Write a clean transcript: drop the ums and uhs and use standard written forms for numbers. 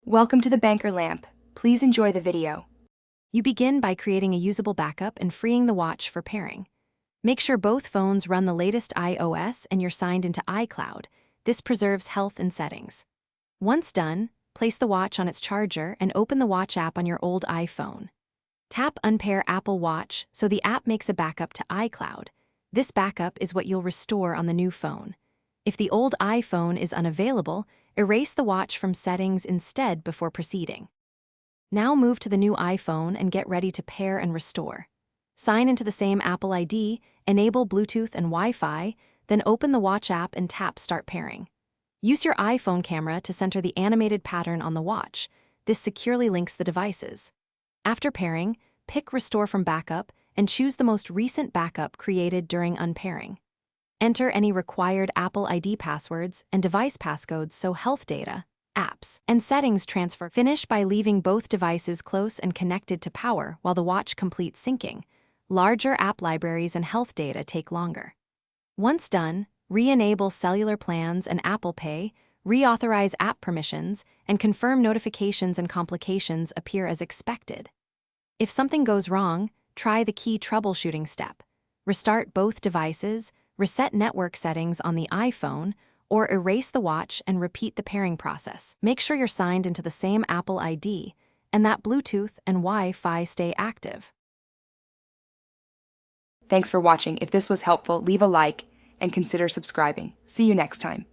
Welcome to the Banker Lamp. Please enjoy the video. You begin by creating a usable backup and freeing the watch for pairing. Make sure both phones run the latest iOS and you're signed into iCloud. This preserves health and settings. Once done, place the watch on its charger and open the Watch app on your old iPhone. Tap Unpair Apple Watch so the app makes a backup to iCloud. This backup is what you'll restore on the new phone. If the old iPhone is unavailable, erase the watch from settings instead before proceeding. Now move to the new iPhone and get ready to pair and restore. Sign into the same Apple ID, enable Bluetooth and Wi-Fi, then open the Watch app and tap Start Pairing. Use your iPhone camera to center the animated pattern on the watch. This securely links the devices. After pairing, pick Restore from Backup and choose the most recent backup created during unpairing. Enter any required Apple ID passwords and device passcodes so health data, apps, and settings transfer. Finish by leaving both devices close and connected to power while the watch completes syncing. Larger app libraries and health data take longer. Once done, re-enable cellular plans and Apple Pay, reauthorize app permissions, and confirm notifications and complications appear as expected. If something goes wrong, try the key troubleshooting step. Restart both devices, reset network settings on the iPhone, or erase the watch and repeat the pairing process. Make sure you're signed into the same Apple ID and that Bluetooth and Wi-Fi stay active. Thanks for watching. If this was helpful, leave a like and consider subscribing. See you next time.